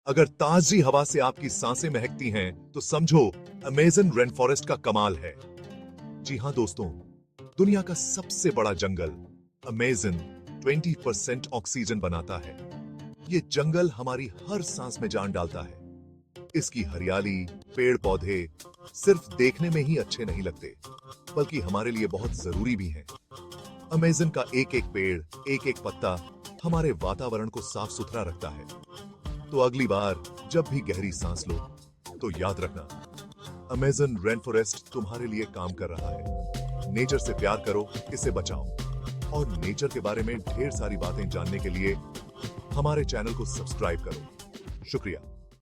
अगर ताजी हवा से आपकी सांसें महकती हैं, तो समझो अमेज़न रेन फॉरेस्ट का कमाल है। जी हाँ दोस्तों, दुनिया का सबसे बड़ा जंगल अमेज़न 20% ऑक्सीजन बनाता है। ये जंगल हमारी हर सांस में जान डालता है। इसकी हरियाली, पेड़ पौधे सिर्फ देखने में ही अच्छे नहीं लगते, बल्कि हमारे लिए बहुत जरूरी भी हैं। अमेज़न का एक एक पेड़, एक एक पत्ता हमारे वातावरण को साफ सुथरा रखता है। तो अगली बार जब भी गहरी सांस लो, तो याद रखना, अमेज़न रेन फॉरेस्ट तुम्हारे लिए काम कर रहा है। नेचर से प्यार करो, इसे बचाओ, और नेचर के बारे में ढेर सारी बातें जानने के लिए हमारे चैनल को सब्सक्राइब करो। शुक्रिया।